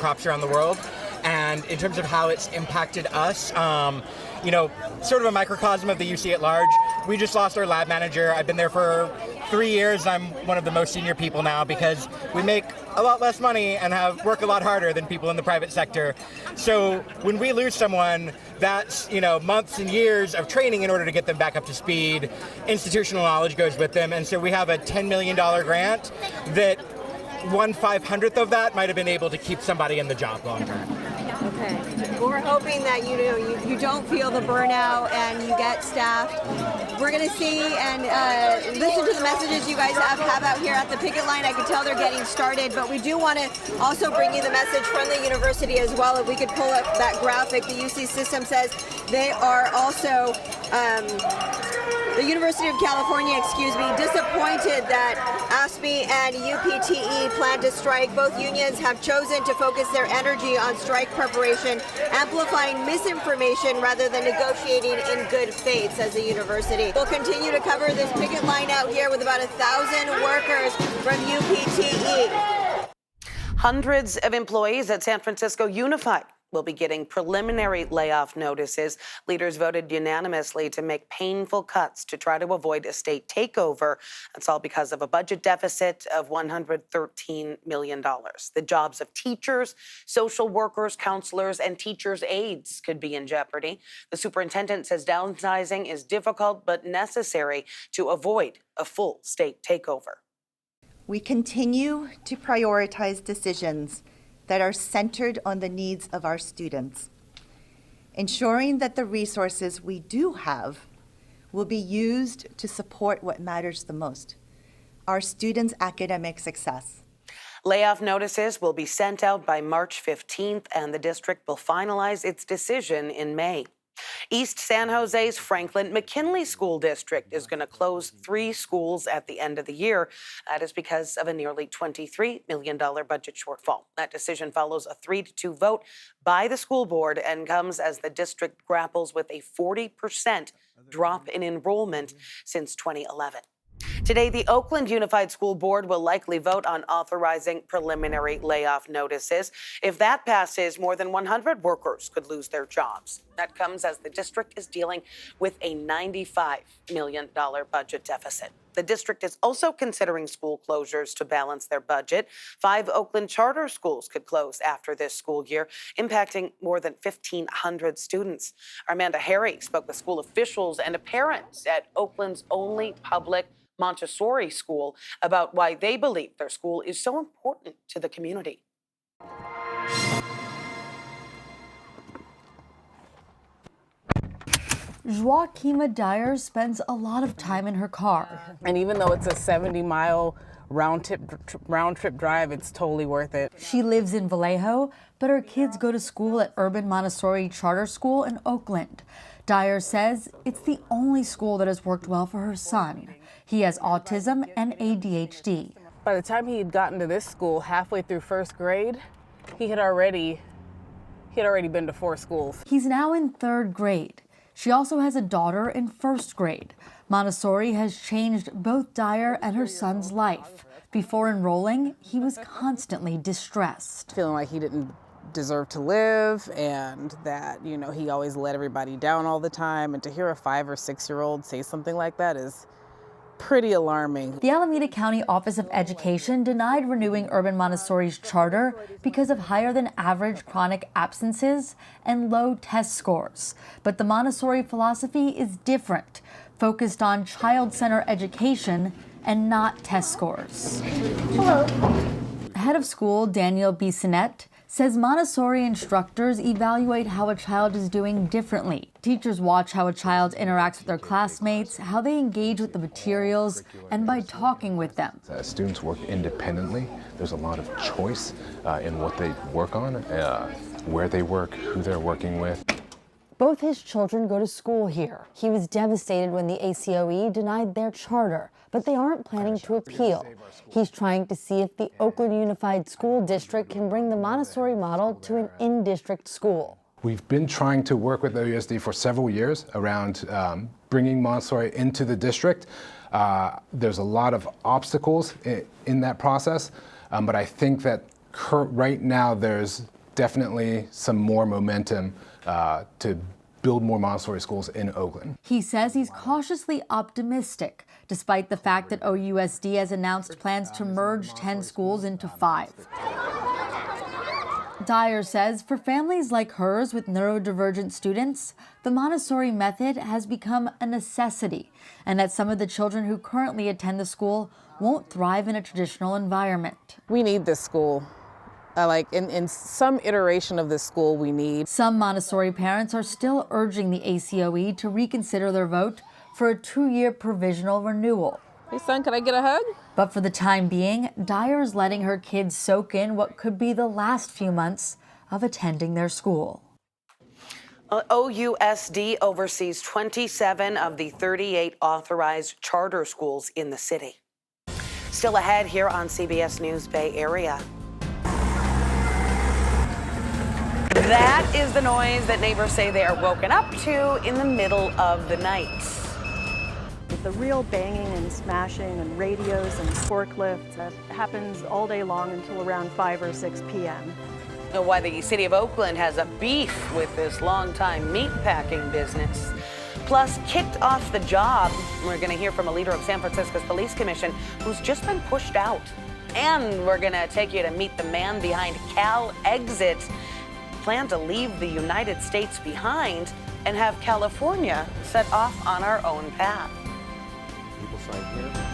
crops around the world. And in terms of how it's impacted us, sort of a microcosm of the UC at large. We just lost our lab manager. I've been there for 3 years. I'm one of the most senior people now because we make a lot less money and work a lot harder than people in the private sector. So when we lose someone, that's months and years of training in order to get them back up to speed. Institutional knowledge goes with them, and so we have a $10 million grant that 1/500th of that might have been able to keep somebody in the job long term. Okay. Well, we're hoping that you don't feel the burnout and you get staffed. We're going to see and listen to the messages you guys have out here at the picket line. I can tell they're getting started, but we do want to also bring you the message from the university as well. If we could pull up that graphic, the UC system says they are also the University of California, disappointed that ASPE and UPTE plan to strike. Both unions have chosen to focus their energy on strike preparation, amplifying misinformation rather than negotiating in good faith, says the university. We'll continue to cover this picket line out here with about 1,000 workers from UPTE. Hundreds of employees at San Francisco Unified will be getting preliminary layoff notices. Leaders voted unanimously to make painful cuts to try to avoid a state takeover. That's all because of a budget deficit of $113 million. The jobs of teachers, social workers, counselors, and teachers' aides could be in jeopardy. The superintendent says downsizing is difficult but necessary to avoid a full state takeover. We continue to prioritize decisions that are centered on the needs of our students, ensuring that the resources we do have will be used to support what matters the most, our students' academic success. Layoff notices will be sent out by March 15th, and the district will finalize its decision in May. East San Jose's Franklin McKinley School District is going to close 3 schools at the end of the year. That is because of a nearly $23 million budget shortfall. That decision follows a 3-2 vote by the school board and comes as the district grapples with a 40% drop in enrollment since 2011. Today, the Oakland Unified School Board will likely vote on authorizing preliminary layoff notices. If that passes, more than 100 workers could lose their jobs. That comes as the district is dealing with a $95 million budget deficit. The district is also considering school closures to balance their budget. 5 Oakland charter schools could close after this school year, impacting more than 1,500 students. Amanda Harry spoke with school officials and parents at Oakland's only public Montessori school about why they believe their school is so important to the community. Joaquima Dyer spends a lot of time in her car. And even though it's a 70-mile round trip drive, it's totally worth it. She lives in Vallejo, but her kids go to school at Urban Montessori Charter School in Oakland. Dyer says it's the only school that has worked well for her son. He has autism and ADHD. By the time he had gotten to this school, halfway through 1st grade, he had already been to 4 schools. He's now in 3rd grade. She also has a daughter in 1st grade. Montessori has changed both Dyer and her son's life. Before enrolling, he was constantly distressed. Feeling like he didn't deserve to live and that, he always let everybody down all the time. And to hear a 5 or 6-year-old say something like that is pretty alarming. The Alameda County Office of Education denied renewing Urban Montessori's charter because of higher than average chronic absences and low test scores. But the Montessori philosophy is different, focused on child-centered education and not test scores. Hello. Head of school Daniel Bissonette says Montessori instructors evaluate how a child is doing differently. Teachers watch how a child interacts with their classmates, how they engage with the materials, and by talking with them. Students work independently. There's a lot of choice in what they work on, where they work, who they're working with. Both his children go to school here. He was devastated when the ACOE denied their charter, but they aren't planning to appeal. He's trying to see if the Oakland Unified School District can bring the Montessori model to an in-district school. We've been trying to work with OUSD for several years around bringing Montessori into the district. There's a lot of obstacles in that process, but I think that right now there's definitely some more momentum to build more Montessori schools in Oakland. He says he's cautiously optimistic, despite the fact that OUSD has announced plans to merge 10 schools into 5. Dyer says for families like hers with neurodivergent students, the Montessori method has become a necessity, and that some of the children who currently attend the school won't thrive in a traditional environment. We need this school. In some iteration of this school, we need. Some Montessori parents are still urging the ACOE to reconsider their vote for a 2-year provisional renewal. Hey son, can I get a hug? But for the time being, Dyer is letting her kids soak in what could be the last few months of attending their school. OUSD oversees 27 of the 38 authorized charter schools in the city. Still ahead here on CBS News Bay Area. That is the noise that neighbors say they are woken up to in the middle of the night. The real banging and smashing and radios and forklifts that happens all day long until around 5 or 6 p.m. Why the city of Oakland has a beef with this longtime meatpacking business. Plus, kicked off the job, we're going to hear from a leader of San Francisco's police commission who's just been pushed out. And we're going to take you to meet the man behind Cal Exit. Plan to leave the United States behind and have California set off on our own path. People side here.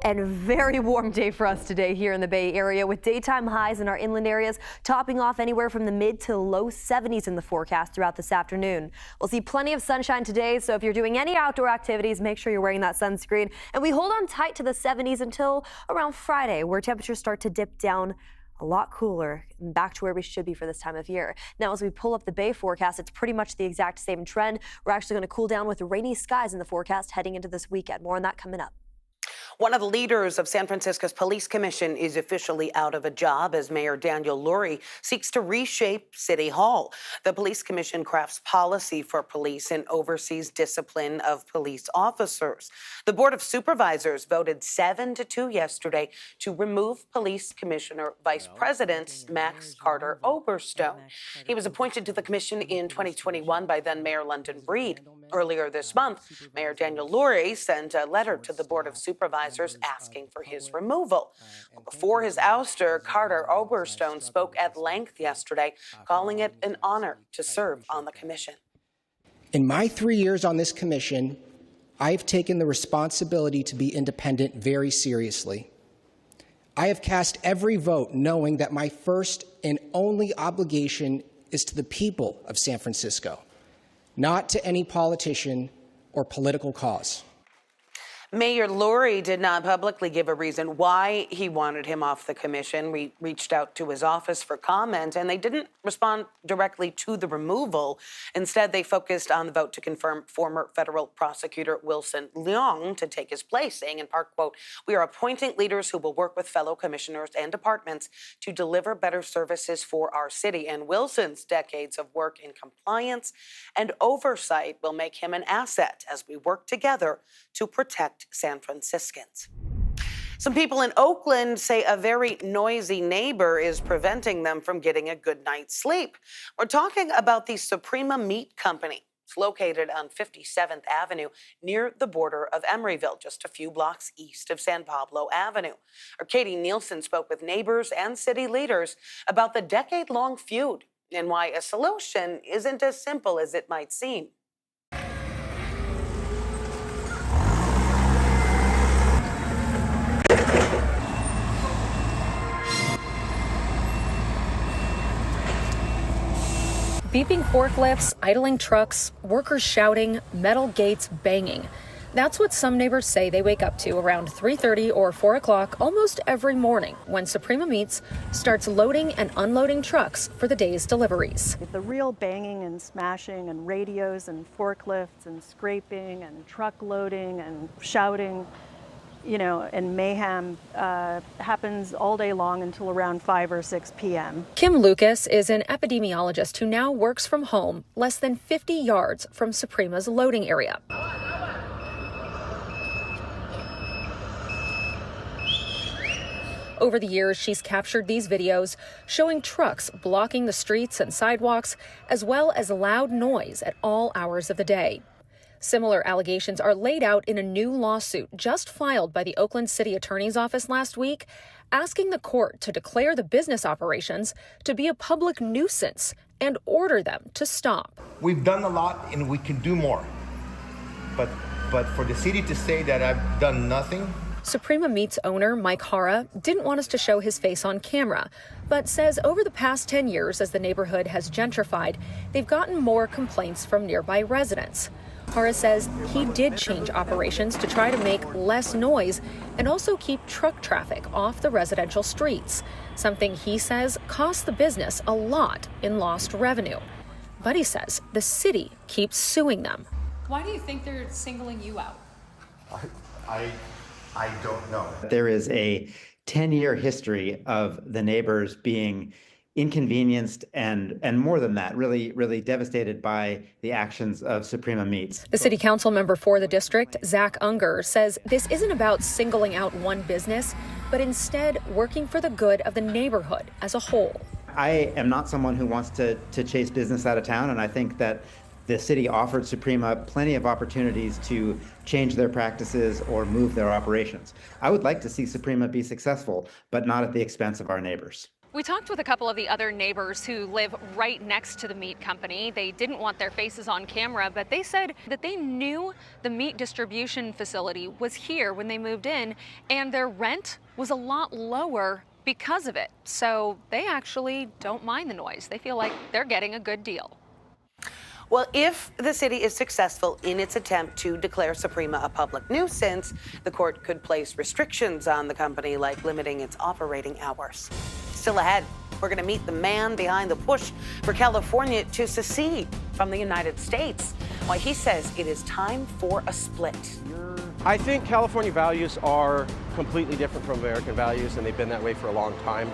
And very warm day for us today here in the Bay Area, with daytime highs in our inland areas topping off anywhere from the mid to low 70s in the forecast throughout this afternoon. We'll see plenty of sunshine today, so if you're doing any outdoor activities, make sure you're wearing that sunscreen. And we hold on tight to the 70s until around Friday, where temperatures start to dip down a lot cooler and back to where we should be for this time of year. Now, as we pull up the Bay forecast, it's pretty much the exact same trend. We're actually going to cool down with rainy skies in the forecast heading into this weekend. More on that coming up. One of the leaders of San Francisco's police commission is officially out of a job as Mayor Daniel Lurie seeks to reshape City Hall. The police commission crafts policy for police and oversees discipline of police officers. The Board of Supervisors voted 7-2 yesterday to remove Police Commissioner Vice President Max Carter Oberstone. He was appointed to the commission in 2021 by then Mayor London Breed. Earlier this month, Mayor Daniel Lurie sent a letter to the Board of Supervisors asking for his removal. Before his ouster, Carter Oberstone spoke at length yesterday, calling it an honor to serve on the commission. In my 3 years on this commission, I've taken the responsibility to be independent very seriously. I have cast every vote knowing that my first and only obligation is to the people of San Francisco, not to any politician or political cause. Mayor Lurie did not publicly give a reason why he wanted him off the commission. We reached out to his office for comment, and they didn't respond directly to the removal. Instead, they focused on the vote to confirm former federal prosecutor Wilson Leong to take his place, saying in part, quote, "We are appointing leaders who will work with fellow commissioners and departments to deliver better services for our city. And Wilson's decades of work in compliance and oversight will make him an asset as we work together to protect San Franciscans." Some people in Oakland say a very noisy neighbor is preventing them from getting a good night's sleep. We're talking about the Suprema Meat Company. It's located on 57th Avenue near the border of Emeryville, just a few blocks east of San Pablo Avenue. Our Katie Nielsen spoke with neighbors and city leaders about the decade-long feud and why a solution isn't as simple as it might seem. Beeping forklifts, idling trucks, workers shouting, metal gates banging. That's what some neighbors say they wake up to around 3:30 or 4 o'clock almost every morning when Suprema Meats starts loading and unloading trucks for the day's deliveries. The real banging and smashing and radios and forklifts and scraping and truck loading and shouting, and mayhem happens all day long until around 5 or 6 p.m. Kim Lucas is an epidemiologist who now works from home less than 50 yards from Suprema's loading area. Over the years, she's captured these videos showing trucks blocking the streets and sidewalks, as well as loud noise at all hours of the day. Similar allegations are laid out in a new lawsuit just filed by the Oakland City Attorney's Office last week, asking the court to declare the business operations to be a public nuisance and order them to stop. We've done a lot and we can do more. But for the city to say that I've done nothing. Suprema Meats owner Mike Hara didn't want us to show his face on camera, but says over the past 10 years as the neighborhood has gentrified, they've gotten more complaints from nearby residents. Hara says he did change operations to try to make less noise and also keep truck traffic off the residential streets, something he says costs the business a lot in lost revenue. But he says the city keeps suing them. Why do you think they're singling you out? I don't know. There is a 10-year history of the neighbors being inconvenienced and more than that, really devastated by the actions of Suprema Meats. The city council member for the district, Zach Unger, says this isn't about singling out one business, but instead working for the good of the neighborhood as a whole. I am not someone who wants to chase business out of town, and I think that the city offered Suprema plenty of opportunities to change their practices or move their operations. I would like to see Suprema be successful, but not at the expense of our neighbors. We talked with a couple of the other neighbors who live right next to the meat company. They didn't want their faces on camera, but they said that they knew the meat distribution facility was here when they moved in, and their rent was a lot lower because of it. So they actually don't mind the noise. They feel like they're getting a good deal. Well, if the city is successful in its attempt to declare Suprema a public nuisance, the court could place restrictions on the company, like limiting its operating hours. Still ahead, we're going to meet the man behind the push for California to secede from the United States. Why he says it is time for a split. You're I think California values are completely different from American values, and they've been that way for a long time.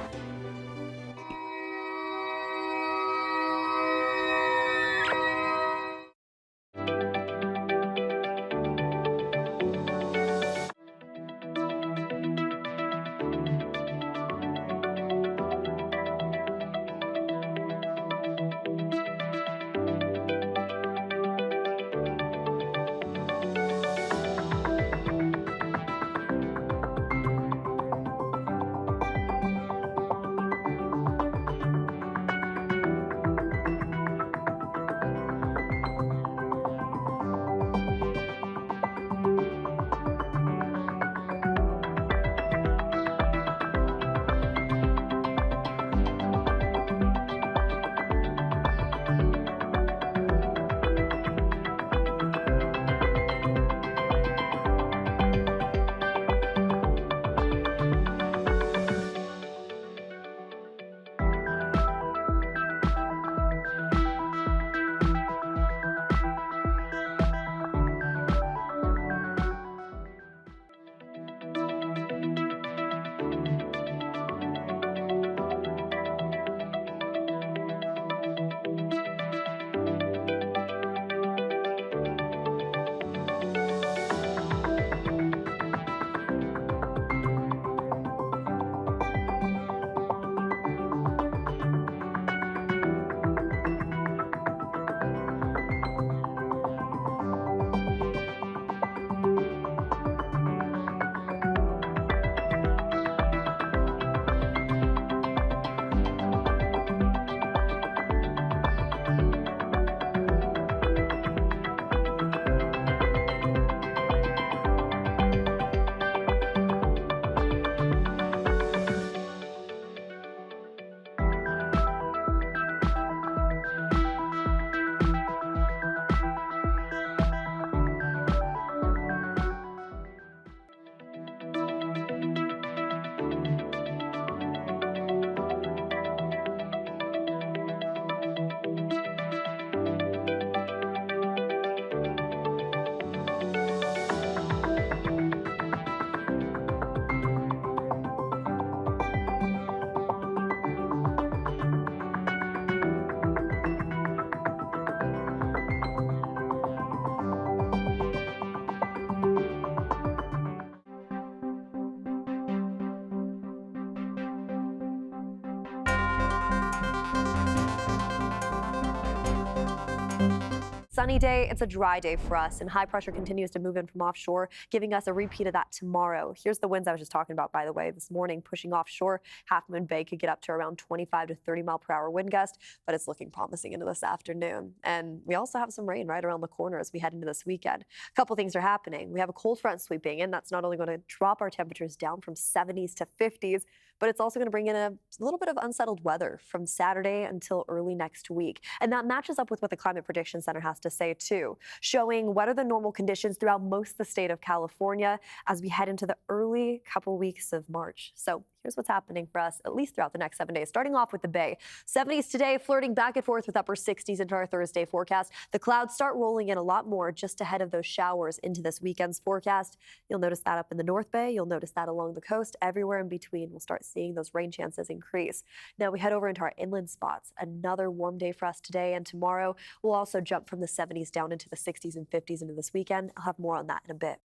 Sunny day, it's a dry day for us, and high pressure continues to move in from offshore, giving us a repeat of that tomorrow. Here's the winds I was just talking about, by the way, this morning, pushing offshore. Half Moon Bay could get up to around 25 to 30 mile per hour wind gust, but it's looking promising into this afternoon. And we also have some rain right around the corner as we head into this weekend. A couple things are happening. We have a cold front sweeping in. That's not only going to drop our temperatures down from 70s to 50s, but it's also going to bring in a little bit of unsettled weather from Saturday until early next week. And that matches up with what the Climate Prediction Center has to say, too, showing wetter than normal conditions throughout most of the state of California as we head into the early couple weeks of March. So here's what's happening for us, at least throughout the next 7 days. Starting off with the Bay. 70s today, flirting back and forth with upper 60s into our Thursday forecast. The clouds start rolling in a lot more just ahead of those showers into this weekend's forecast. You'll notice that up in the North Bay. You'll notice that along the coast. Everywhere in between, we'll start seeing those rain chances increase. Now we head over into our inland spots. Another warm day for us today and tomorrow. We'll also jump from the 70s down into the 60s and 50s into this weekend. I'll have more on that in a bit.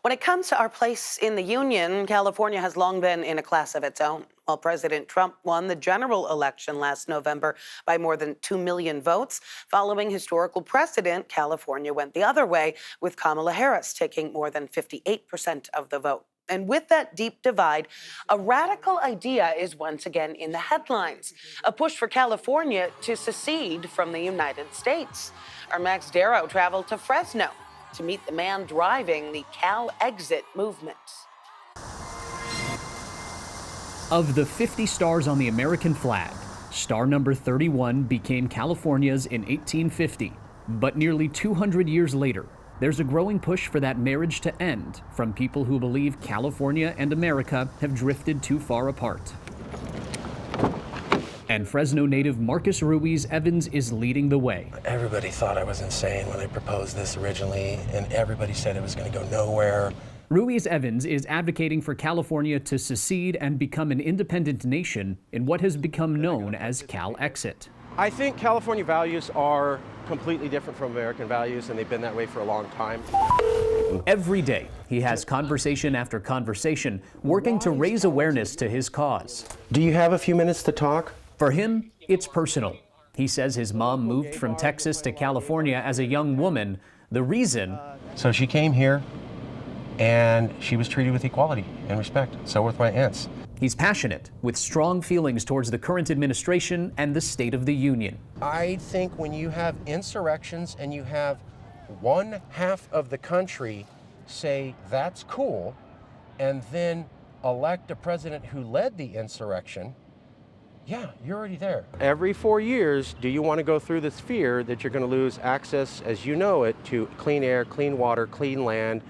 When it comes to our place in the union, California has long been in a class of its own. While President Trump won the general election last November by more than 2 million votes, following historical precedent, California went the other way, with Kamala Harris taking more than 58% of the vote. And with that deep divide, a radical idea is once again in the headlines, a push for California to secede from the United States. Our Max Darrow traveled to Fresno to meet the man driving the Cal Exit movement. Of the 50 stars on the American flag, star number 31 became California's in 1850. But nearly 200 years later, there's a growing push for that marriage to end from people who believe California and America have drifted too far apart. And Fresno native Marcus Ruiz-Evans is leading the way. Everybody thought I was insane when I proposed this originally, and everybody said it was going to go nowhere. Ruiz-Evans is advocating for California to secede and become an independent nation in what has become known as Cal-Exit. I think California values are completely different from American values, and they've been that way for a long time. Every day, he has conversation after conversation, working to raise awareness to his cause. Do you have a few minutes to talk? For him, it's personal. He says his mom moved from Texas to California as a young woman. The reason... So she came here, and she was treated with equality and respect. So with my aunts. He's passionate, with strong feelings towards the current administration and the State of the Union. I think when you have insurrections and you have one half of the country say that's cool, and then elect a president who led the insurrection, yeah, you're already there. Every 4 years, do you want to go through this fear that you're going to lose access, as you know it, to clean air, clean water, clean land,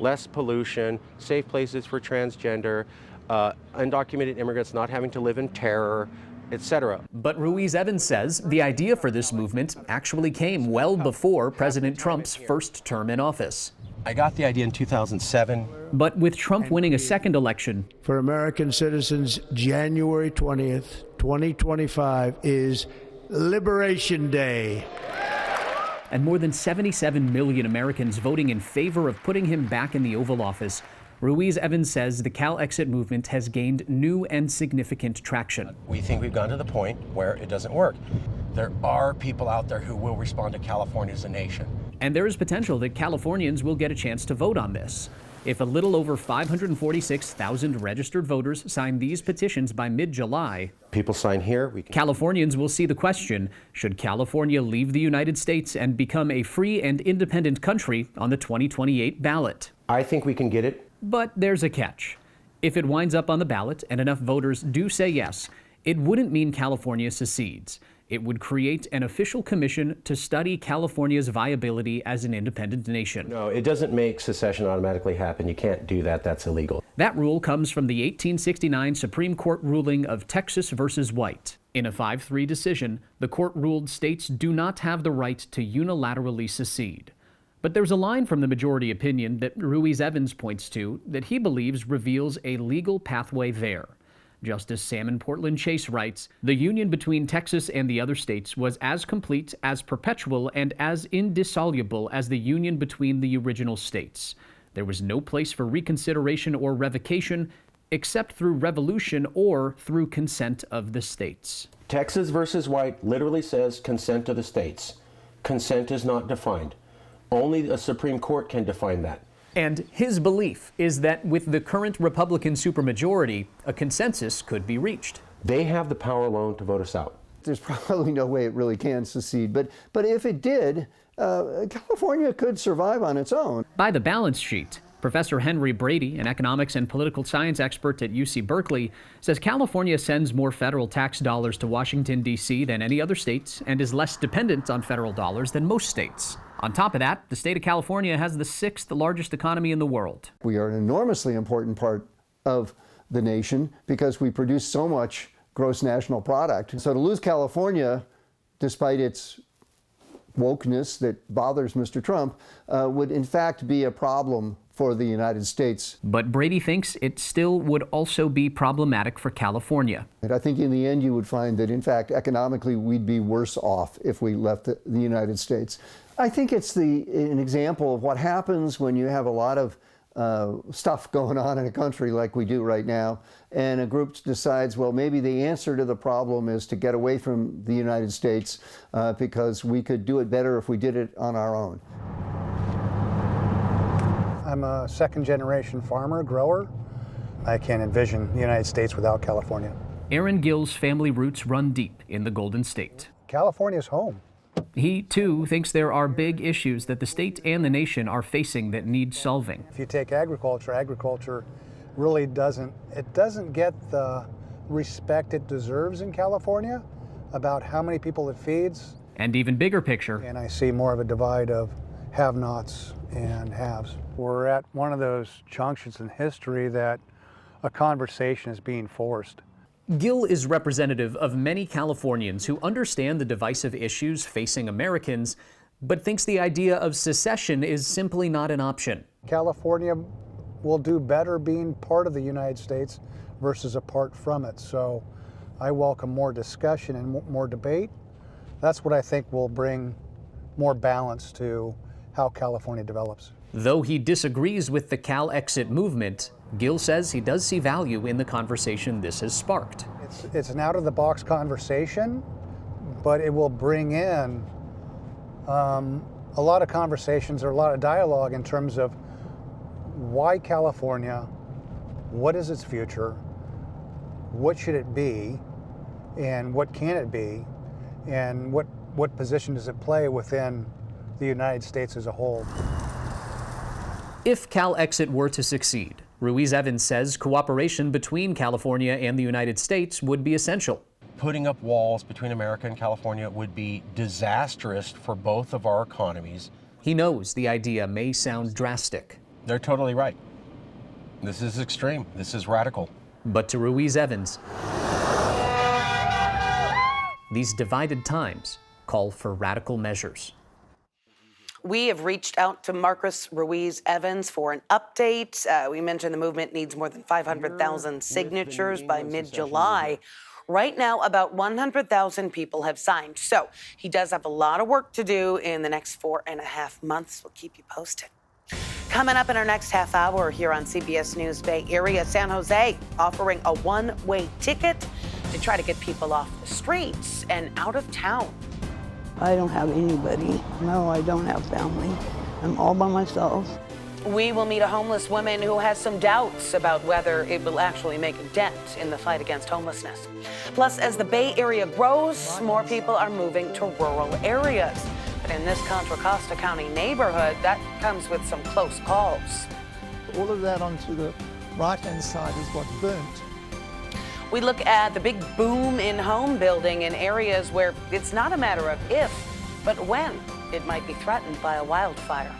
less pollution, safe places for transgender, undocumented immigrants not having to live in terror, etc. But Ruiz-Evans says the idea for this movement actually came well before President Trump's first term in office. I got the idea in 2007. But with Trump winning a second election, for American citizens, January 20th, 2025 is Liberation Day. And more than 77 million Americans voting in favor of putting him back in the Oval Office, Ruiz-Evans says the Cal-Exit movement has gained new and significant traction. We think we've gone to the point where it doesn't work. There are people out there who will respond to California as a nation. And there is potential that Californians will get a chance to vote on this. If a little over 546,000 registered voters sign these petitions by mid-July, people sign here, Californians will see the question, should California leave the United States and become a free and independent country on the 2028 ballot? I think we can get it. But there's a catch. If it winds up on the ballot and enough voters do say yes, it wouldn't mean California secedes. It would create an official commission to study California's viability as an independent nation. No, it doesn't make secession automatically happen. You can't do that. That's illegal. That rule comes from the 1869 Supreme Court ruling of Texas versus White. In a 5-3 decision, the court ruled states do not have the right to unilaterally secede. But there's a line from the majority opinion that Ruiz-Evans points to that he believes reveals a legal pathway there. Justice Salmon Portland Chase writes, the union between Texas and the other states was as complete, as perpetual, and as indissoluble as the union between the original states. There was no place for reconsideration or revocation except through revolution or through consent of the states. Texas versus White literally says consent of the states. Consent is not defined. Only a Supreme Court can define that. And his belief is that with the current Republican supermajority, a consensus could be reached. They have the power alone to vote us out. There's probably no way it really can secede, but if it did, California could survive on its own. By the balance sheet, Professor Henry Brady, an economics and political science expert at UC Berkeley, says California sends more federal tax dollars to Washington, D.C. than any other state and is less dependent on federal dollars than most states. On top of that, the state of California has the 6th largest economy in the world. We are an enormously important part of the nation because we produce so much gross national product. So to lose California, despite its wokeness that bothers Mr. Trump, would in fact be a problem for the United States. But Brady thinks it still would also be problematic for California. And I think in the end you would find that in fact economically we'd be worse off if we left the United States. I think it's an example of what happens when you have a lot of stuff going on in a country like we do right now, and a group decides, well, maybe the answer to the problem is to get away from the United States because we could do it better if we did it on our own. I'm a second-generation farmer, grower. I can't envision the United States without California. Aaron Gill's family roots run deep in the Golden State. California's home. He, too, thinks there are big issues that the state and the nation are facing that need solving. If you take agriculture really doesn't get the respect it deserves in California about how many people it feeds. And even bigger picture. And I see more of a divide of have-nots and haves. We're at one of those junctions in history that a conversation is being forced. Gill is representative of many Californians who understand the divisive issues facing Americans, but thinks the idea of secession is simply not an option. California will do better being part of the United States versus apart from it. So I welcome more discussion and more debate. That's what I think will bring more balance to how California develops. Though he disagrees with the Cal exit movement, Gill says he does see value in the conversation this has sparked. It's an out-of-the-box conversation, but it will bring in a lot of conversations or a lot of dialogue in terms of why California, what is its future, what should it be, and what can it be, and what position does it play within the United States as a whole. If Cal exit were to succeed, Ruiz Evans says cooperation between California and the United States would be essential. Putting up walls between America and California would be disastrous for both of our economies. He knows the idea may sound drastic. They're totally right. This is extreme. This is radical. But to Ruiz Evans, these divided times call for radical measures. We have reached out to Marcus Ruiz Evans for an update. We mentioned the movement needs more than 500,000 signatures by mid-July. Right now, about 100,000 people have signed. So he does have a lot of work to do in the next 4.5 months. We'll keep you posted. Coming up in our next half hour here on CBS News Bay Area, San Jose offering a one-way ticket to try to get people off the streets and out of town. I don't have anybody. No, I don't have family. I'm all by myself. We will meet a homeless woman who has some doubts about whether it will actually make a dent in the fight against homelessness. Plus, as the Bay Area grows, more people are moving to rural areas. But in this Contra Costa County neighborhood, that comes with some close calls. All of that onto the right-hand side is what burnt. We look at the big boom in home building in areas where it's not a matter of if, but when it might be threatened by a wildfire.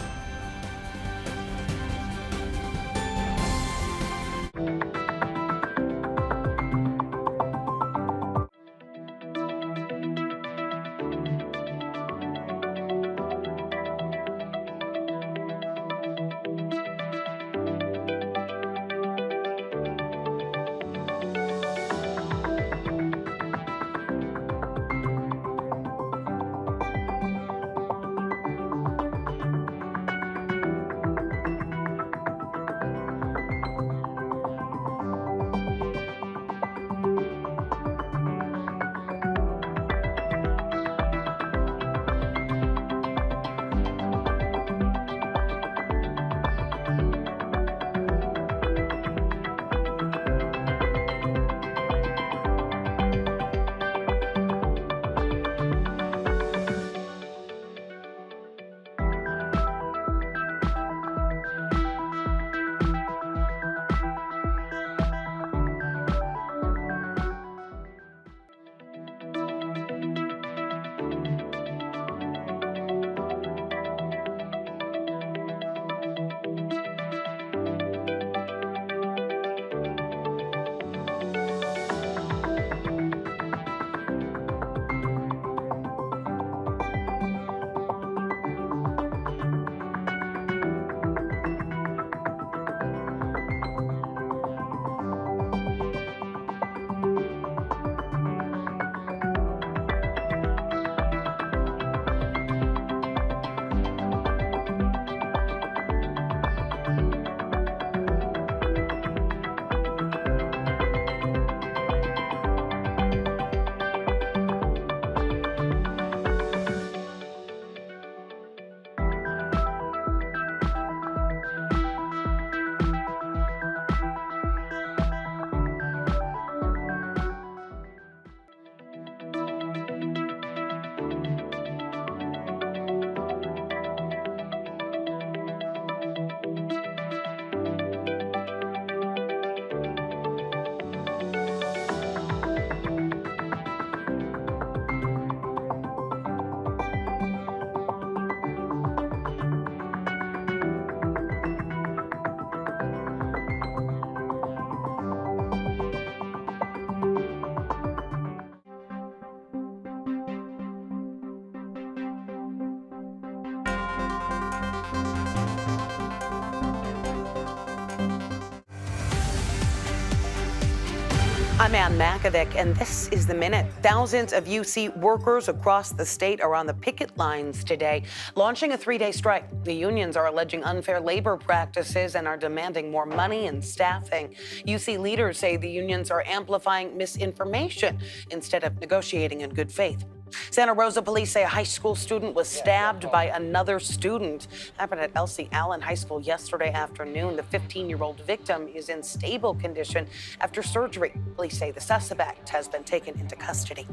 I'm Ann Makovic, and this is The Minute. Thousands of UC workers across the state are on the picket lines today, launching a 3-day strike. The unions are alleging unfair labor practices and are demanding more money and staffing. UC leaders say the unions are amplifying misinformation instead of negotiating in good faith. Santa Rosa police say a high school student was stabbed by another student. Happened at Elsie Allen High School yesterday afternoon. The 15-year-old victim is in stable condition after surgery. Police say the suspect has been taken into custody.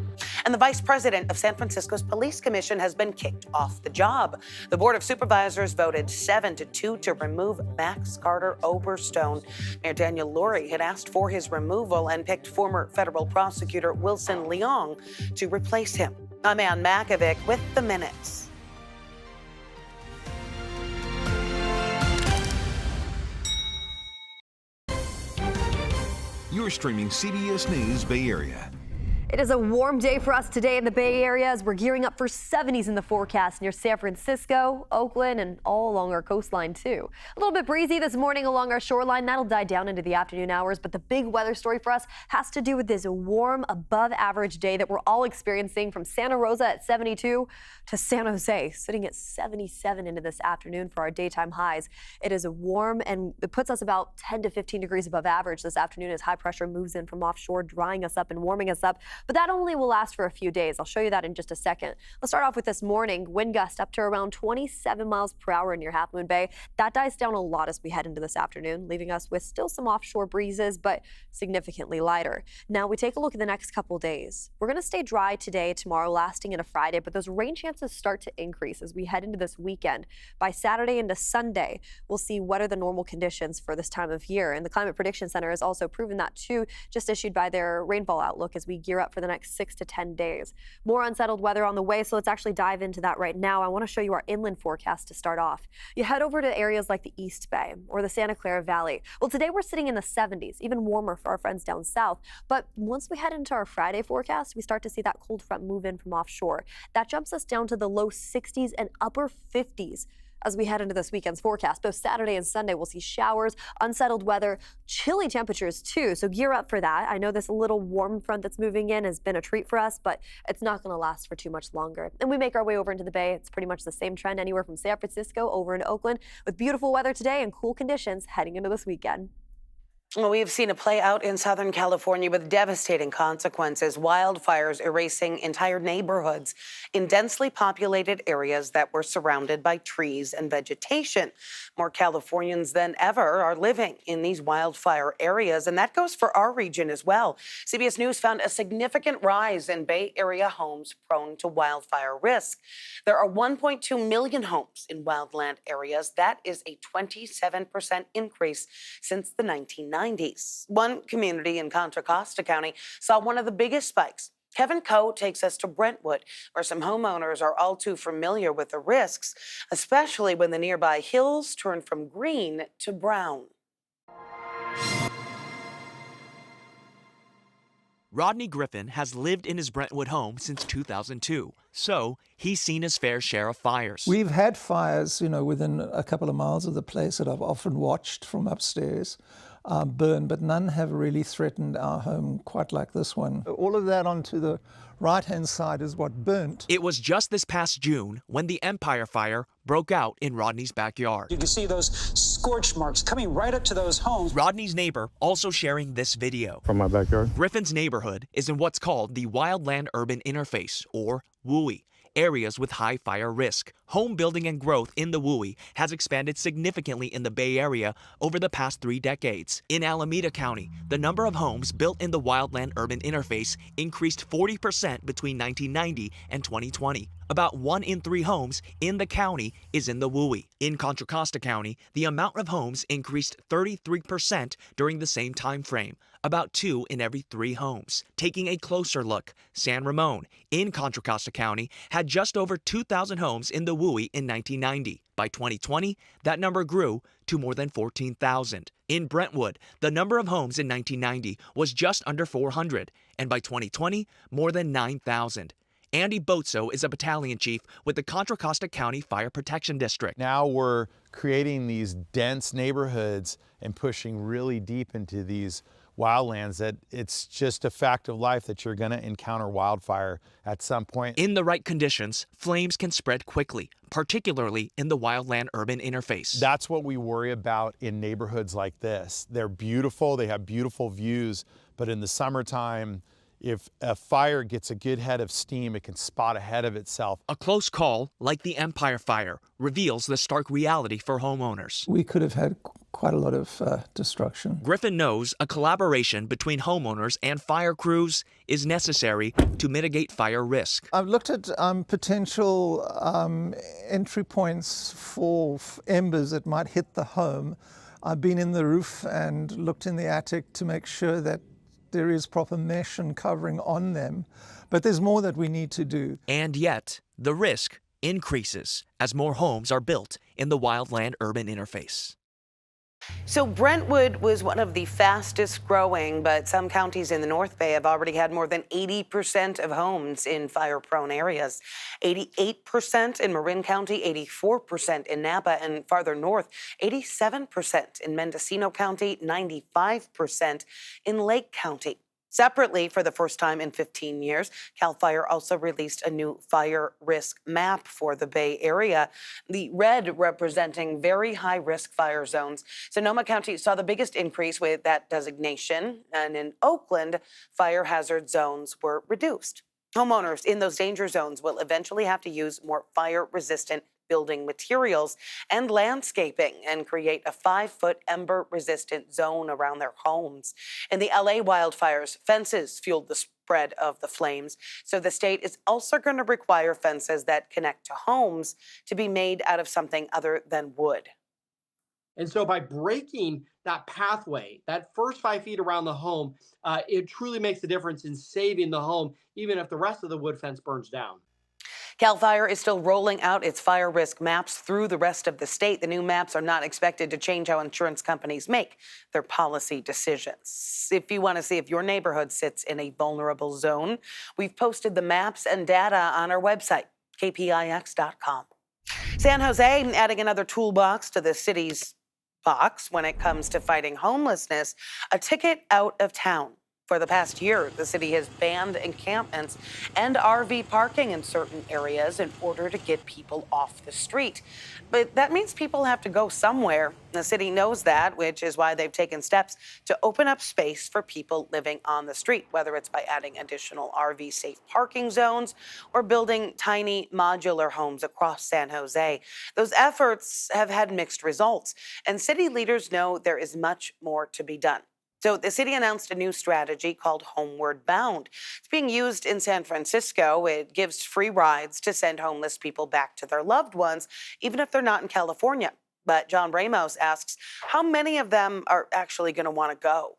And the vice president of San Francisco's police commission has been kicked off the job. The board of supervisors voted 7-2 to remove Max Carter Oberstone. Mayor Daniel Lurie had asked for his removal and picked former federal prosecutor Wilson Leong to replace him. I'm Ann Makovic with the minutes. You're streaming CBS News Bay Area. It is a warm day for us today in the Bay Area as we're gearing up for 70s in the forecast near San Francisco, Oakland, and all along our coastline too. A little bit breezy this morning along our shoreline. That'll die down into the afternoon hours, but the big weather story for us has to do with this warm, above average day that we're all experiencing from Santa Rosa at 72 to San Jose, sitting at 77 into this afternoon for our daytime highs. It is a warm and it puts us about 10 to 15 degrees above average this afternoon as high pressure moves in from offshore, drying us up and warming us up. But that only will last for a few days. I'll show you that in just a second. Let's start off with this morning. Wind gust up to around 27 miles per hour near Half Moon Bay. That dies down a lot as we head into this afternoon, leaving us with still some offshore breezes, but significantly lighter. Now we take a look at the next couple days. We're going to stay dry today, tomorrow, lasting into Friday, but those rain chances start to increase as we head into this weekend. By Saturday into Sunday, we'll see what are the normal conditions for this time of year. And the Climate Prediction Center has also proven that too, just issued by their rainfall outlook as we gear up for the next 6 to 10 days. More unsettled weather on the way, so let's actually dive into that right now. I want to show you our inland forecast to start off. You head over to areas like the East Bay or the Santa Clara Valley. Well, today we're sitting in the 70s, even warmer for our friends down south. But once we head into our Friday forecast, we start to see that cold front move in from offshore. That jumps us down to the low 60s and upper 50s. As we head into this weekend's forecast, both Saturday and Sunday, we'll see showers, unsettled weather, chilly temperatures too, so gear up for that. I know this little warm front that's moving in has been a treat for us, but it's not going to last for too much longer. And we make our way over into the Bay. It's pretty much the same trend anywhere from San Francisco over into Oakland, with beautiful weather today and cool conditions heading into this weekend. Well, we have seen it play out in Southern California with devastating consequences, wildfires erasing entire neighborhoods in densely populated areas that were surrounded by trees and vegetation. More Californians than ever are living in these wildfire areas, and that goes for our region as well. CBS News found a significant rise in Bay Area homes prone to wildfire risk. There are 1.2 million homes in wildland areas. That is a 27% increase since the 1990s. One community in Contra Costa County saw one of the biggest spikes. Kevin Coe takes us to Brentwood, where some homeowners are all too familiar with the risks, especially when the nearby hills turn from green to brown. Rodney Griffin has lived in his Brentwood home since 2002, so he's seen his fair share of fires. We've had fires, within a couple of miles of the place that I've often watched from upstairs burn, but none have really threatened our home quite like this one. All of that onto the right-hand side is what burnt. It was just this past June when the Empire Fire broke out in Rodney's backyard. You can see those scorch marks coming right up to those homes. Rodney's neighbor also sharing this video. From my backyard. Griffin's neighborhood is in what's called the Wildland Urban Interface, or WUI, areas with high fire risk. Home building and growth in the WUI has expanded significantly in the Bay Area over the past 3 decades. In Alameda County, the number of homes built in the Wildland Urban Interface increased 40% between 1990 and 2020. About 1 in 3 homes in the county is in the WUI. In Contra Costa County, the amount of homes increased 33% during the same time frame, about 2 in every 3 homes. Taking a closer look, San Ramon in Contra Costa County had just over 2,000 homes in the WUI in 1990. By 2020, that number grew to more than 14,000. In Brentwood, the number of homes in 1990 was just under 400, and by 2020, more than 9,000. Andy Botso is a battalion chief with the Contra Costa County Fire Protection District. Now we're creating these dense neighborhoods and pushing really deep into these wildlands that it's just a fact of life that you're going to encounter wildfire at some point. In the right conditions, flames can spread quickly, particularly in the wildland-urban interface. That's what we worry about in neighborhoods like this. They're beautiful, they have beautiful views, but in the summertime, if a fire gets a good head of steam, it can spot ahead of itself. A close call, like the Empire Fire, reveals the stark reality for homeowners. We could have had quite a lot of destruction. Griffin knows a collaboration between homeowners and fire crews is necessary to mitigate fire risk. I've looked at potential entry points for embers that might hit the home. I've been in the roof and looked in the attic to make sure that there is proper mesh and covering on them, but there's more that we need to do. And yet, the risk increases as more homes are built in the wildland-urban interface. So Brentwood was one of the fastest growing, but some counties in the North Bay have already had more than 80% of homes in fire-prone areas. 88% in Marin County, 84% in Napa, and farther north, 87% in Mendocino County, 95% in Lake County. Separately, for the first time in 15 years, CAL FIRE also released a new fire risk map for the Bay Area, the red representing very high-risk fire zones. Sonoma County saw the biggest increase with that designation, and in Oakland, fire hazard zones were reduced. Homeowners in those danger zones will eventually have to use more fire-resistant building materials and landscaping and create a 5-foot ember-resistant zone around their homes. In the LA wildfires, fences fueled the spread of the flames. So the state is also going to require fences that connect to homes to be made out of something other than wood. And so by breaking that pathway, that first 5 feet around the home, it truly makes a difference in saving the home, even if the rest of the wood fence burns down. CAL FIRE is still rolling out its fire risk maps through the rest of the state. The new maps are not expected to change how insurance companies make their policy decisions. If you want to see if your neighborhood sits in a vulnerable zone, we've posted the maps and data on our website, kpix.com. San Jose adding another toolbox to the city's box when it comes to fighting homelessness, a ticket out of town. For the past year, the city has banned encampments and RV parking in certain areas in order to get people off the street. But that means people have to go somewhere. The city knows that, which is why they've taken steps to open up space for people living on the street, whether it's by adding additional RV-safe parking zones or building tiny modular homes across San Jose. Those efforts have had mixed results, and city leaders know there is much more to be done. So the city announced a new strategy called Homeward Bound. It's being used in San Francisco. It gives free rides to send homeless people back to their loved ones, even if they're not in California. But John Ramos asks, how many of them are actually going to want to go?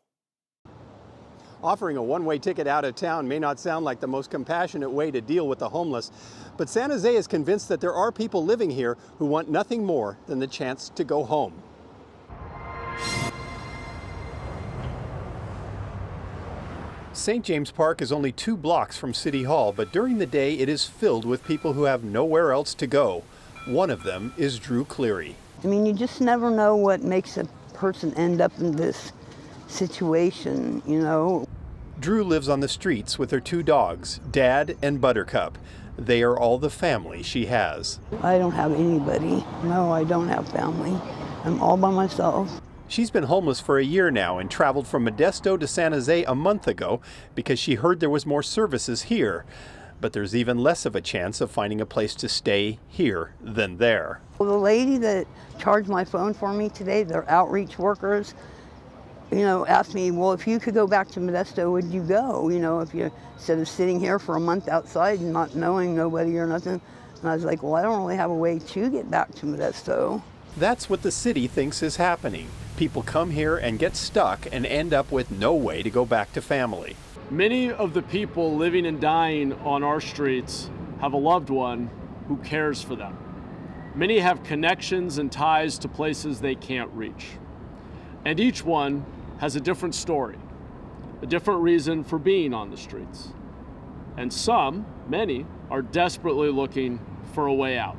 Offering a one-way ticket out of town may not sound like the most compassionate way to deal with the homeless, but San Jose is convinced that there are people living here who want nothing more than the chance to go home. St. James Park is only 2 blocks from City Hall, but during the day it is filled with people who have nowhere else to go. One of them is Drew Cleary. I mean, you just never know what makes a person end up in this situation, you know. Drew lives on the streets with her 2 dogs, Dad and Buttercup. They are all the family she has. I don't have anybody. No, I don't have family. I'm all by myself. She's been homeless for a year now and traveled from Modesto to San Jose a month ago because she heard there was more services here. But there's even less of a chance of finding a place to stay here than there. Well, the lady that charged my phone for me today, their outreach workers, you know, asked me, well, if you could go back to Modesto, would you go? You know, if you, instead of sitting here for a month outside and not knowing nobody or nothing. And I was like, well, I don't really have a way to get back to Modesto. That's what the city thinks is happening. People come here and get stuck and end up with no way to go back to family. Many of the people living and dying on our streets have a loved one who cares for them. Many have connections and ties to places they can't reach. And each one has a different story, a different reason for being on the streets. And some, many, are desperately looking for a way out.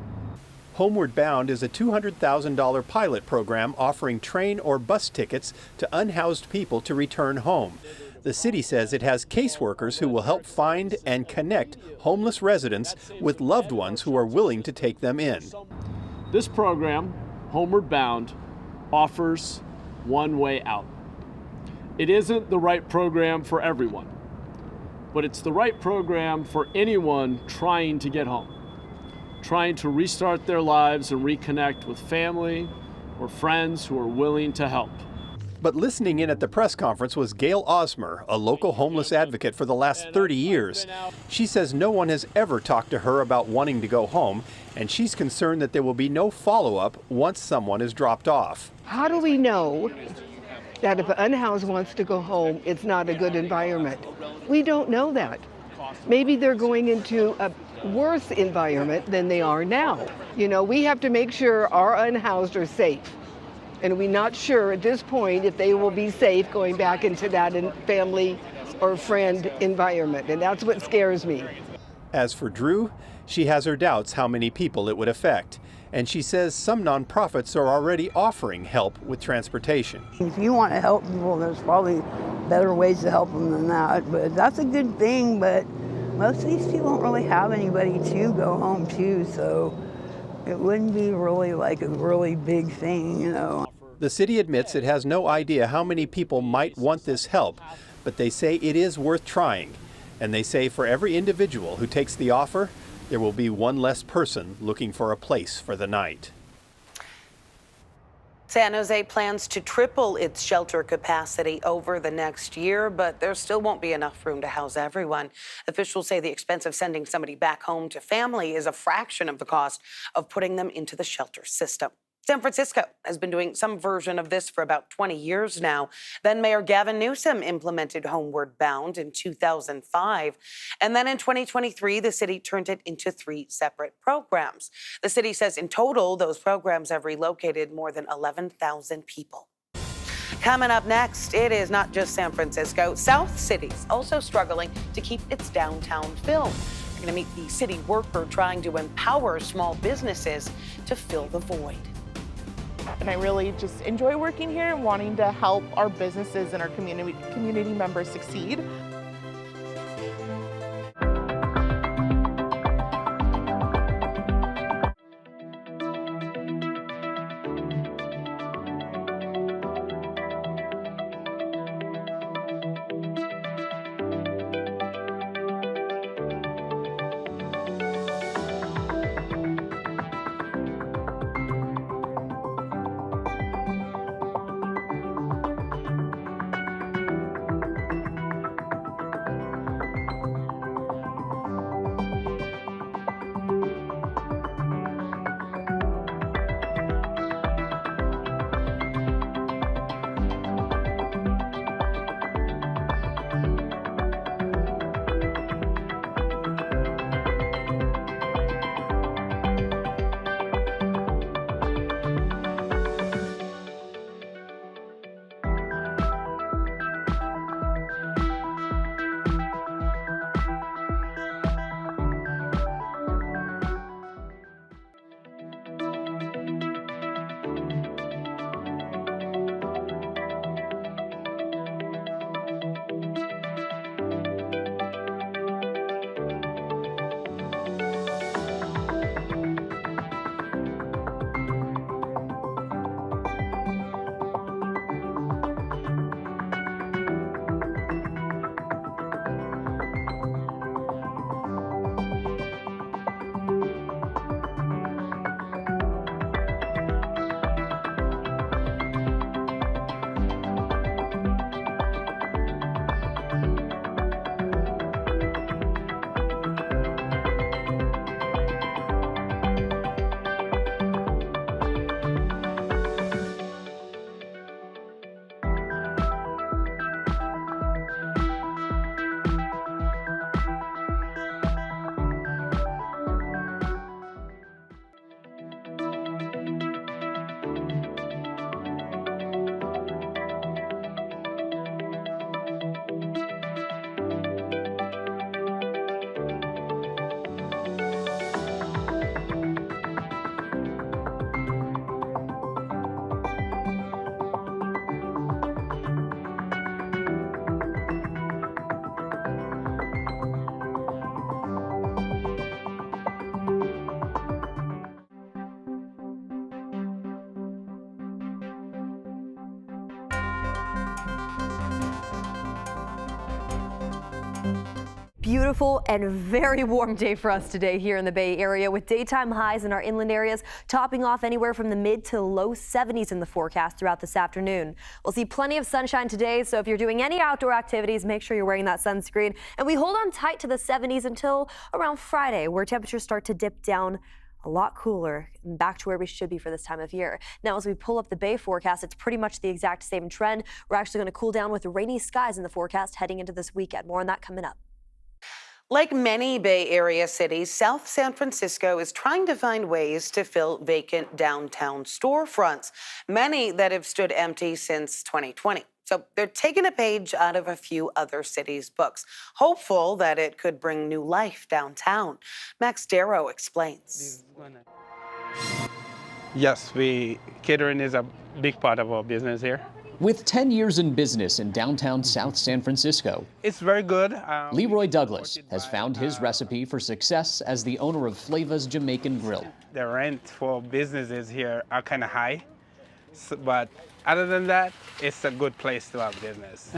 Homeward Bound is a $200,000 pilot program offering train or bus tickets to unhoused people to return home. The city says it has caseworkers who will help find and connect homeless residents with loved ones who are willing to take them in. This program, Homeward Bound, offers one way out. It isn't the right program for everyone, but it's the right program for anyone trying to get home, trying to restart their lives and reconnect with family or friends who are willing to help. But listening in at the press conference was Gail Osmer, a local homeless advocate for the last 30 years. She says no one has ever talked to her about wanting to go home, and she's concerned that there will be no follow-up once someone is dropped off. How do we know that if an unhoused wants to go home, it's not a good environment? We don't know that. Maybe they're going into a worse environment than they are now. You know, we have to make sure our unhoused are safe. And we're not sure at this point if they will be safe going back into that family or friend environment. And that's what scares me. As for Drew, she has her doubts how many people it would affect. And she says some nonprofits are already offering help with transportation. If you want to help people, there's probably better ways to help them than that. But that's a good thing. But most of these people don't really have anybody to go home to. So it wouldn't be really like a really big thing, you know. The city admits it has no idea how many people might want this help, but they say it is worth trying. And they say for every individual who takes the offer, there will be one less person looking for a place for the night. San Jose plans to triple its shelter capacity over the next year, but there still won't be enough room to house everyone. Officials say the expense of sending somebody back home to family is a fraction of the cost of putting them into the shelter system. San Francisco has been doing some version of this for about 20 years now. Then Mayor Gavin Newsom implemented Homeward Bound in 2005. And then in 2023, the city turned it into 3 separate programs. The city says in total, those programs have relocated more than 11,000 people. Coming up next, it is not just San Francisco. South City's also struggling to keep its downtown filled. We're going to meet the city worker trying to empower small businesses to fill the void. And I really just enjoy working here and wanting to help our businesses and our community members succeed. beautiful and very warm day for us today here in the Bay Area, with daytime highs in our inland areas topping off anywhere from the mid to low 70s in the forecast throughout this afternoon. We'll see plenty of sunshine today, so if you're doing any outdoor activities, make sure you're wearing that sunscreen. And we hold on tight to the 70s until around Friday, where temperatures start to dip down a lot cooler and back to where we should be for this time of year. Now, as we pull up the Bay forecast, it's pretty much the exact same trend. We're actually going to cool down with rainy skies in the forecast heading into this weekend. More on that coming up. Like many Bay Area cities, South San Francisco is trying to find ways to fill vacant downtown storefronts, many that have stood empty since 2020. So they're taking a page out of a few other cities' books, hopeful that it could bring new life downtown. Max Darrow explains. Yes, catering is a big part of our business here. With 10 years in business in downtown South San Francisco, it's very good. Leroy Douglas has found his recipe for success as the owner of Flava's Jamaican Grill. The rent for businesses here are kind of high, but other than that, it's a good place to have business.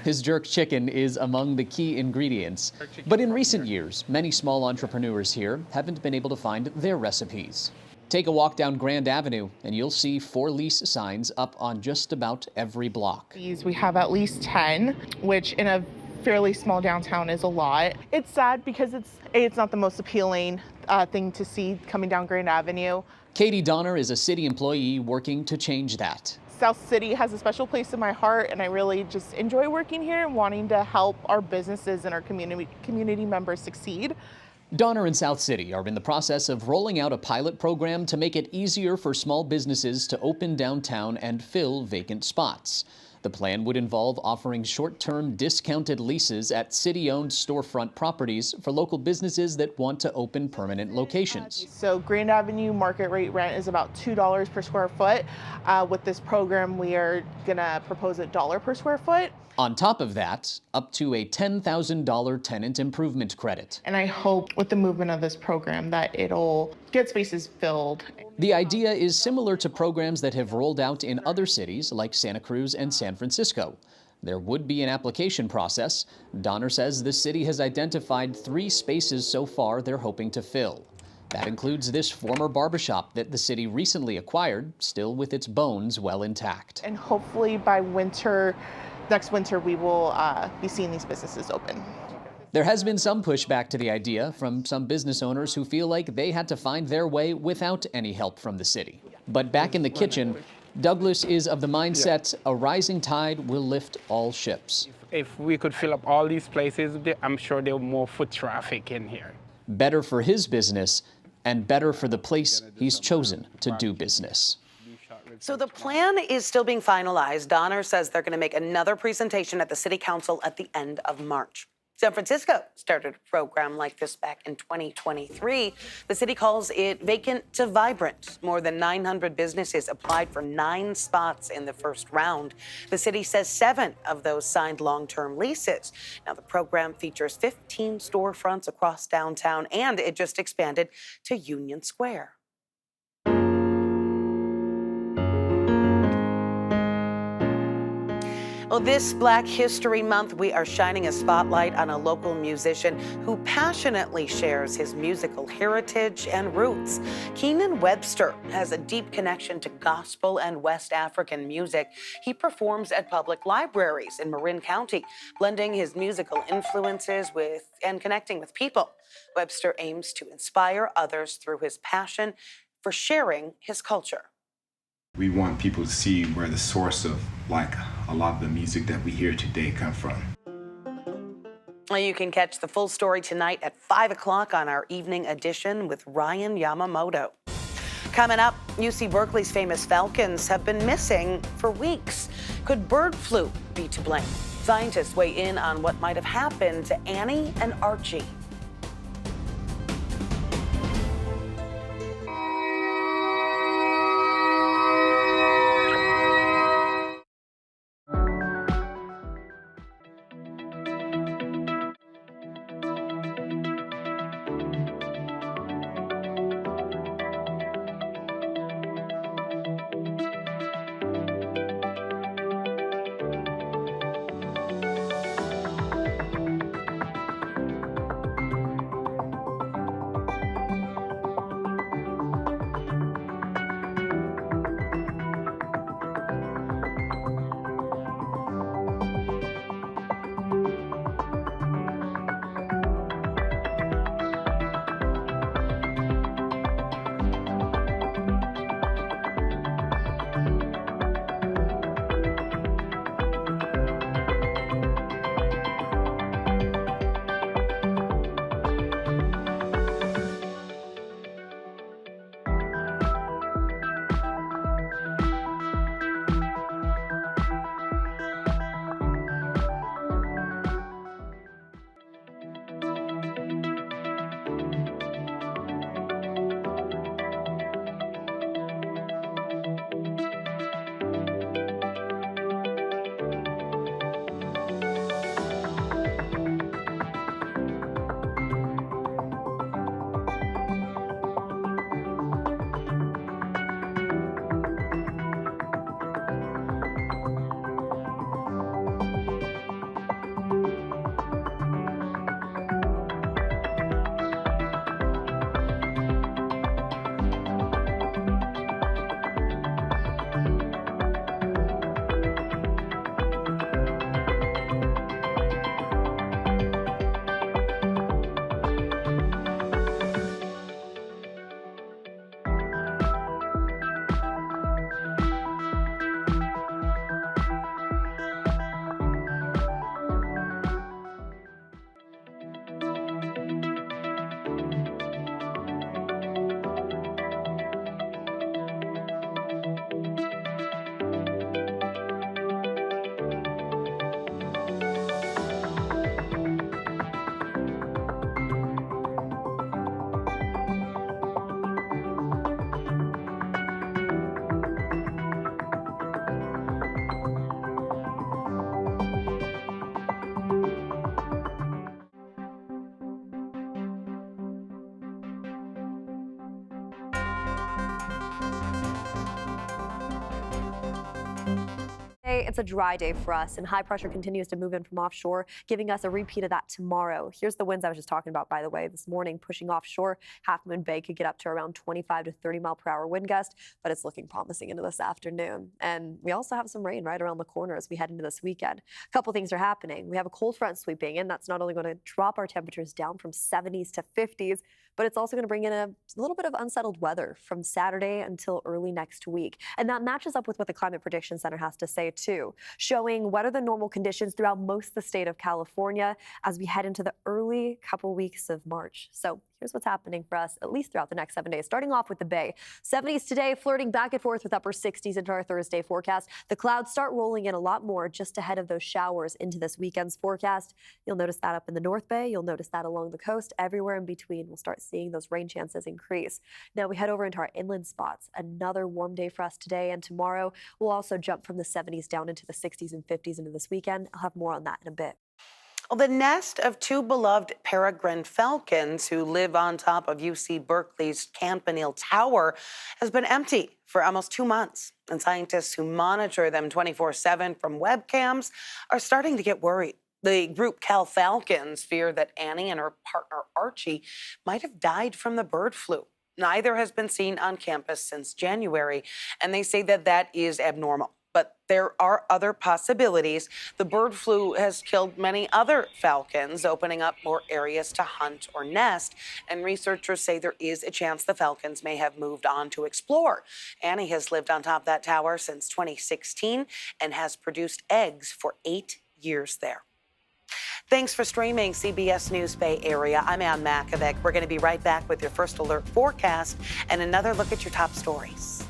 His jerk chicken is among the key ingredients. But in recent years, many small entrepreneurs here haven't been able to find their recipes. Take a walk down Grand Avenue and you'll see for lease signs up on just about every block. We have at least 10, which in a fairly small downtown is a lot. It's sad because it's not the most appealing thing to see coming down Grand Avenue. Katie Donner is a city employee working to change that. South City has a special place in my heart, and I really just enjoy working here and wanting to help our businesses and our community members succeed. Donner and South City are in the process of rolling out a pilot program to make it easier for small businesses to open downtown and fill vacant spots. The plan would involve offering short-term discounted leases at city-owned storefront properties for local businesses that want to open permanent locations. So Grand Avenue market rate rent is about $2 per square foot. With this program, we are going to propose $1 per square foot. On top of that, up to a $10,000 tenant improvement credit. And I hope with the movement of this program that it'll get spaces filled. The idea is similar to programs that have rolled out in other cities like Santa Cruz and San Francisco. There would be an application process. Donner says the city has identified 3 spaces so far they're hoping to fill. That includes this former barbershop that the city recently acquired, still with its bones well intact. And hopefully by next winter, we will be seeing these businesses open. There has been some pushback to the idea from some business owners who feel like they had to find their way without any help from the city. But back in the kitchen, Douglas is of the mindset a rising tide will lift all ships. If we could fill up all these places, I'm sure there will be more foot traffic in here. Better for his business and better for the place he's chosen to do business. So the plan is still being finalized. Donner says they're going to make another presentation at the City Council at the end of March. San Francisco started a program like this back in 2023. The city calls it Vacant to Vibrant. More than 900 businesses applied for 9 spots in the first round. The city says 7 of those signed long-term leases. Now, the program features 15 storefronts across downtown, and it just expanded to Union Square. Well, this Black History Month, we are shining a spotlight on a local musician who passionately shares his musical heritage and roots. Keenan Webster has a deep connection to gospel and West African music. He performs at public libraries in Marin County, blending his musical influences with and connecting with people. Webster aims to inspire others through his passion for sharing his culture. We want people to see where the source of a lot of the music that we hear today come from. You can catch the full story tonight at 5 o'clock on our evening edition with Ryan Yamamoto. Coming up, UC Berkeley's famous falcons have been missing for weeks. Could bird flu be to blame? Scientists weigh in on what might have happened to Annie and Archie. today, it's a dry day for us, and high pressure continues to move in from offshore, giving us a repeat of that tomorrow. Here's the winds I was just talking about, by the way, this morning, pushing offshore. Half Moon Bay could get up to around 25 to 30 mile per hour wind gust, but it's looking promising into this afternoon. And we also have some rain right around the corner as we head into this weekend. A couple things are happening. We have a cold front sweeping in. That's not only going to drop our temperatures down from 70s to 50s, but it's also going to bring in a little bit of unsettled weather from Saturday until early next week. And that matches up with what the Climate Prediction Center has to say, too, showing wetter than normal conditions throughout most of the state of California as we head into the early couple weeks of March. So here's what's happening for us, at least throughout the next 7 days. Starting off with the Bay. 70s today, flirting back and forth with upper 60s into our Thursday forecast. The clouds start rolling in a lot more just ahead of those showers into this weekend's forecast. You'll notice that up in the North Bay. You'll notice that along the coast. Everywhere in between, we'll start seeing those rain chances increase. Now we head over into our inland spots. Another warm day for us today and tomorrow. We'll also jump from the 70s down into the 60s and 50s into this weekend. I'll have more on that in a bit. Well, the nest of two beloved peregrine falcons who live on top of UC Berkeley's Campanile Tower has been empty for almost 2 months. And scientists who monitor them 24/7 from webcams are starting to get worried. The group Cal Falcons fear that Annie and her partner Archie might have died from the bird flu. Neither has been seen on campus since January, and they say that that is abnormal. But there are other possibilities. The bird flu has killed many other falcons, opening up more areas to hunt or nest. And researchers say there is a chance the falcons may have moved on to explore. Annie has lived on top of that tower since 2016 and has produced eggs for 8 years there. Thanks for streaming CBS News Bay Area. I'm Ann Makovic. We're going to be right back with your first alert forecast and another look at your top stories.